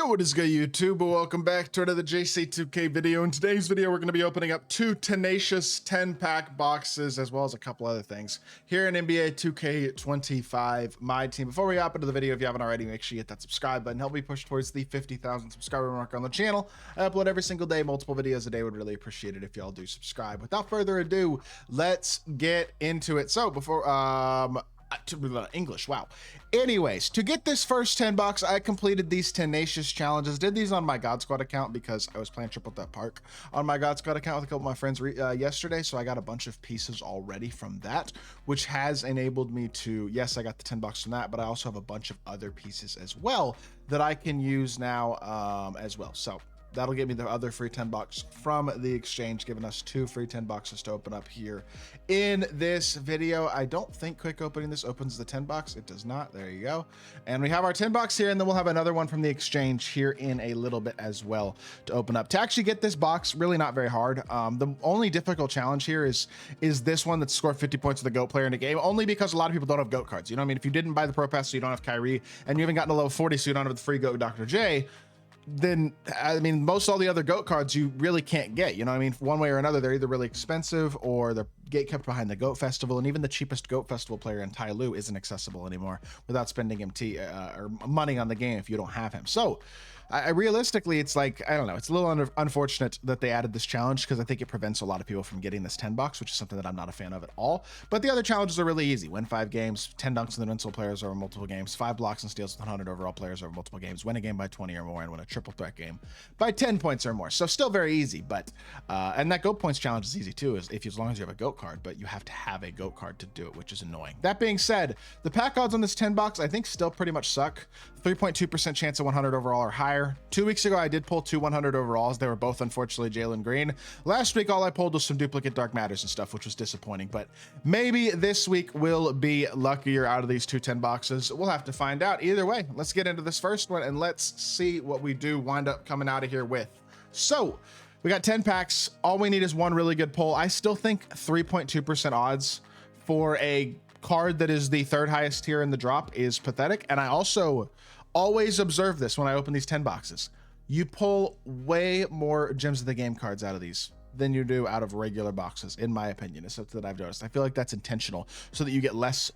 Yo, what is good, YouTube? Welcome back to another JC2K video. In today's video, we're going to be opening up two Tenacious 10-pack boxes, as well as a couple other things here in NBA 2K25, my team. Before we hop into the video, if you haven't already, make sure you hit that subscribe button. Help me push towards the 50,000 subscriber mark on the channel. I upload every single day, multiple videos a day. Would really appreciate it if y'all do subscribe. Without further ado, let's get into it. So before, English, wow. Anyways, to get this first 10 bucks, I completed these Tenacious challenges. Did these on my God Squad account because I was playing Triple Threat Park on my God Squad account with a couple of my friends yesterday. So I got a bunch of pieces already from that, which has enabled me to, yes, I got the 10 bucks from that, but I also have a bunch of other pieces as well that I can use now as well. So that'll give me the other free 10 bucks from the exchange, giving us two free 10 boxes to open up here in this video. I don't think quick opening this opens the 10 bucks. It does not. There you go. And we have our 10 bucks here, and then we'll have another one from the exchange here in a little bit as well to open up. To actually get this box, really not very hard. The only difficult challenge here is this one that scored 50 points with the GOAT player in a game, only because a lot of people don't have GOAT cards. You know what I mean? If you didn't buy the Pro Pass, so you don't have Kyrie, and you haven't gotten to level 40, so you don't have the free GOAT Dr. J, then I mean, most all the other GOAT cards you really can't get. You know what I mean? One way or another, they're either really expensive or they're kept behind the GOAT Festival, and even the cheapest GOAT Festival player in Ty Lue isn't accessible anymore without spending MT or money on the game if you don't have him. So realistically, it's like, I don't know, it's a little unfortunate that they added this challenge because I think it prevents a lot of people from getting this 10 bucks, which is something that I'm not a fan of at all. But the other challenges are really easy. Win 5 games, 10 dunks with invincible players over multiple games, 5 blocks and steals with 100 overall players over multiple games, win a game by 20 or more, and win a triple threat game by 10 points or more. So still very easy, but and that GOAT points challenge is easy too, is as long as you have a GOAT card, but you have to have a GOAT card to do it, which is annoying. That being said, the pack odds on this 10 bucks I think still pretty much suck. 3.2% chance of 100 overall or higher. 2 weeks ago I did pull 2 100 overalls. They were both unfortunately Jalen Green. Last week all I pulled was some duplicate Dark Matters and stuff, which was disappointing, but maybe this week will be luckier out of these two 10 boxes. We'll have to find out. Either way, let's get into this first one and let's see what we do wind up coming out of here with. So we got 10 packs. All we need is one really good pull. I still think 3.2% odds for a card that is the third highest tier in the drop is pathetic. And I also always observe this when I open these 10 boxes. You pull way more Gems of the Game cards out of these than you do out of regular boxes, in my opinion. It's something that I've noticed. I feel like that's intentional so that you get less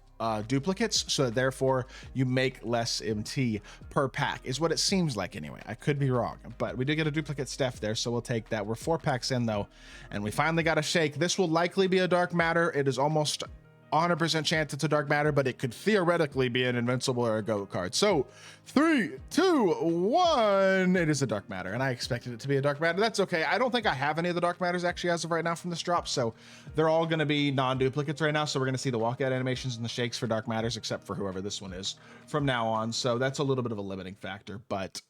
duplicates, so that therefore you make less MT per pack, is what it seems like anyway. I could be wrong, but we did get a duplicate Steph there, so we'll take that. We're 4 packs in though, and we finally got a shake. This will likely be a Dark Matter. It is almost 100% chance it's a Dark Matter, but it could theoretically be an Invincible or a GOAT card. So 3, 2, 1, it is a Dark Matter, and I expected it to be a Dark Matter. That's okay. I don't think I have any of the Dark Matters actually as of right now from this drop, so they're all going to be non-duplicates right now. So we're going to see the walkout animations and the shakes for Dark Matters, except for whoever this one is from now on. So that's a little bit of a limiting factor, but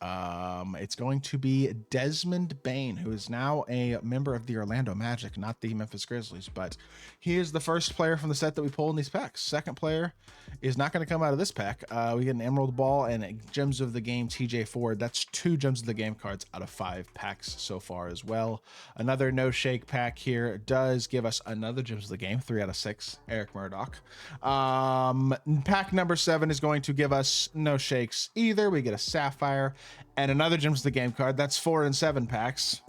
it's going to be Desmond Bane, who is now a member of the Orlando Magic, not the Memphis Grizzlies, but he is the first player from the set that we pull in these packs. Second player is not going to come out of this pack. We get an Emerald Ball and a Gems of the Game TJ Ford. That's 2 Gems of the Game cards out of 5 packs so far as well. Another no shake pack here does give us another Gems of the Game, 3 out of 6, Eric Murdoch. Pack number 7 is going to give us no shakes either. We get a Sapphire and another Gems of the Game card. That's 4 and 7 packs.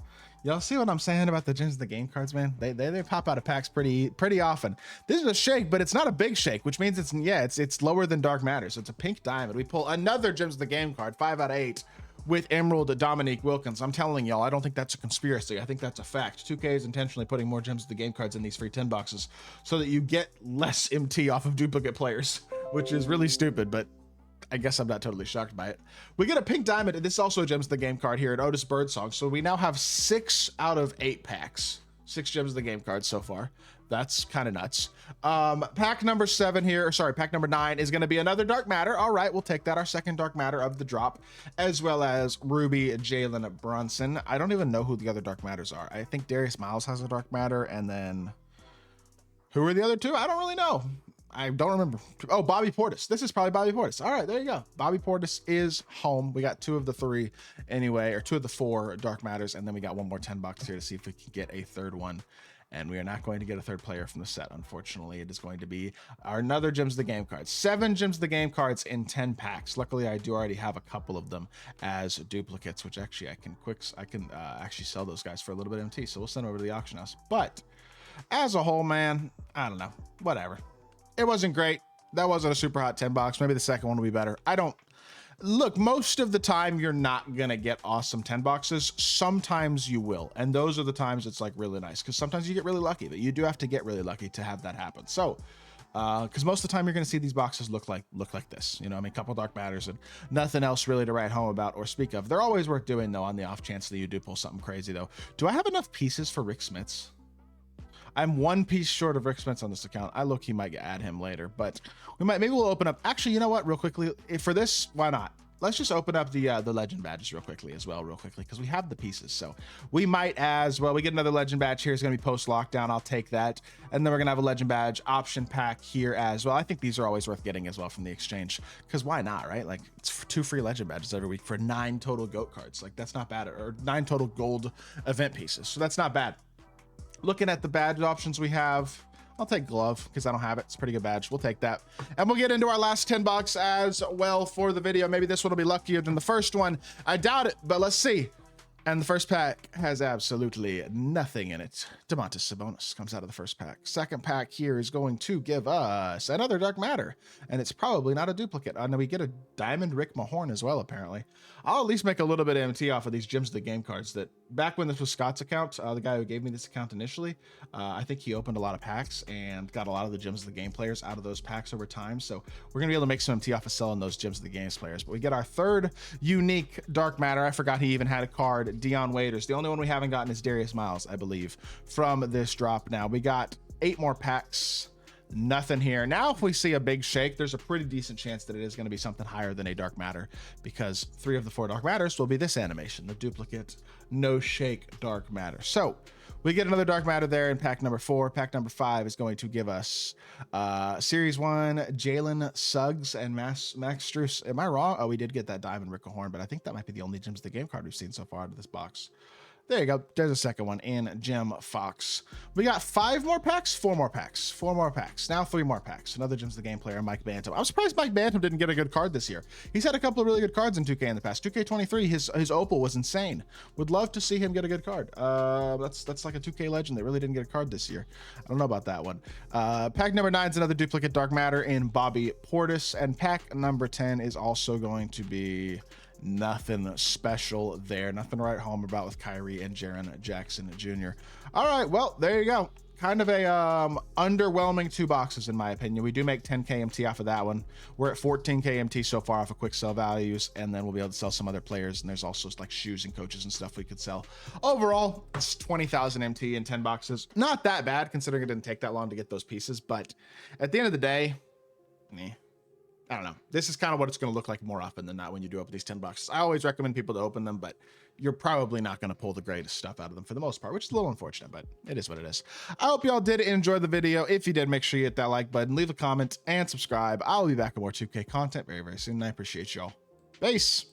Y'all see what I'm saying about the Gems of the Game cards, man? They pop out of packs pretty often. This is a shake, but it's not a big shake, which means it's lower than Dark Matter. So it's a pink diamond. We pull another Gems of the Game card, 5 out of 8, with Emerald Dominique Wilkins. I'm telling y'all, I don't think that's a conspiracy. I think that's a fact. 2K is intentionally putting more Gems of the Game cards in these free 10 boxes so that you get less MT off of duplicate players, which is really stupid, but I guess I'm not totally shocked by it. We get a pink diamond, and this also Gems of the Game card here at Otis Birdsong. So we now have 6 out of 8 packs. 6 Gems of the Game cards so far. That's kind of nuts. Pack number 7 here, or sorry, pack number 9 is going to be another Dark Matter. All right, we'll take that. Our second Dark Matter of the drop, as well as Ruby Jalen Brunson. I don't even know who the other Dark Matters are. I think Darius Miles has a Dark Matter, and then who are the other 2? I don't really know. I don't remember. Oh, Bobby Portis. This is probably Bobby Portis. All right, there you go. Bobby Portis is home. We got 2 of the 3 anyway, or 2 of the 4 Dark Matters, and then we got one more 10 bucks here to see if we can get a third one and we are not going to get a third player from the set. Unfortunately, it is going to be our another Gems of the Game cards. 7 Gems of the Game cards in 10 packs. Luckily, I do already have a couple of them as duplicates, which actually I can actually sell those guys for a little bit of MT. So we'll send them over to the auction house. But as a whole, man, I don't know. Whatever. It wasn't great. That wasn't a super hot 10 box. Maybe the second one will be better. I don't. Look, most of the time you're not gonna get awesome 10 boxes. Sometimes you will, and those are the times it's like really nice, because sometimes you get really lucky, but you do have to get really lucky to have that happen. So because most of the time you're gonna see these boxes look like this, you know, I mean, a couple Dark Matters and nothing else really to write home about or speak of. They're always worth doing though, on the off chance that you do pull something crazy though. Do I have enough pieces for Rick Smits? I'm 1 piece short of Rick Smits on this account. I low-key might add him later, but maybe we'll open up. Actually, you know what? Real quickly, for this, why not? Let's just open up the legend badges real quickly, because we have the pieces. So we might as well. We get another legend badge here. It's gonna be post lockdown. I'll take that, and then we're gonna have a legend badge option pack here as well. I think these are always worth getting as well from the exchange, because why not, right? Like, it's 2 free legend badges every week for 9 total GOAT cards. Like, that's not bad, or 9 total gold event pieces. So that's not bad. Looking at the badge options we have, I'll take glove because I don't have it. It's a pretty good badge. We'll take that. And we'll get into our last 10 box as well for the video. Maybe this one will be luckier than the first one. I doubt it, but let's see. And the first pack has absolutely nothing in it. Tenacious Sabonis comes out of the first pack. Second pack here is going to give us another Dark Matter, and it's probably not a duplicate. I know we get a Diamond Rick Mahorn as well, apparently. I'll at least make a little bit of MT off of these Gems of the Game cards that, back when this was Scott's account, the guy who gave me this account initially, I think he opened a lot of packs and got a lot of the Gems of the Game players out of those packs over time. So we're going to be able to make some MT off of selling those Gems of the Games players. But we get our third unique Dark Matter. I forgot he even had a card. Dion Waiters. The only one we haven't gotten is Darius Miles, I believe, from this drop. Now we got 8 more packs. Nothing here. Now, if we see a big shake, there's a pretty decent chance that it is going to be something higher than a Dark Matter, because 3 of the 4 Dark Matters will be this animation, the duplicate no shake Dark Matter. So we get another Dark Matter there in pack number 4. Pack number 5 is going to give us Series 1, Jalen Suggs and Max Struess. Am I wrong? Oh, we did get that Diamond Rick Horn, but I think that might be the only Gems of the Game card we've seen so far out of this box. There you go. There's a second one in Gem Fox. We got 5 more packs, 4 more packs, 4 more packs. Now 3 more packs. Another Gems of the Game player, Mike Bantam. I'm surprised Mike Bantam didn't get a good card this year. He's had a couple of really good cards in 2K in the past. 2K23, his Opal was insane. Would love to see him get a good card. That's like a 2K legend. They really didn't get a card this year. I don't know about that one. Pack number 9 is another duplicate Dark Matter in Bobby Portis. And pack number 10 is also going to be nothing special there. Nothing to write home about with Kyrie and Jaren Jackson Jr. All right, well, there you go. Kind of a underwhelming 2 boxes, in my opinion. We do make 10K MT off of that one. We're at 14K MT so far off of quick sell values, and then we'll be able to sell some other players, and there's also like shoes and coaches and stuff we could sell. Overall, it's 20,000 MT in 10 boxes. Not that bad, considering it didn't take that long to get those pieces, but at the end of the day, I don't know. This is kind of what it's going to look like more often than not when you do open these 10 boxes. I always recommend people to open them, but you're probably not going to pull the greatest stuff out of them for the most part, which is a little unfortunate, but it is what it is. I hope y'all did enjoy the video. If you did, make sure you hit that like button, leave a comment, and subscribe. I'll be back with more 2K content very, very soon. I appreciate y'all. Peace.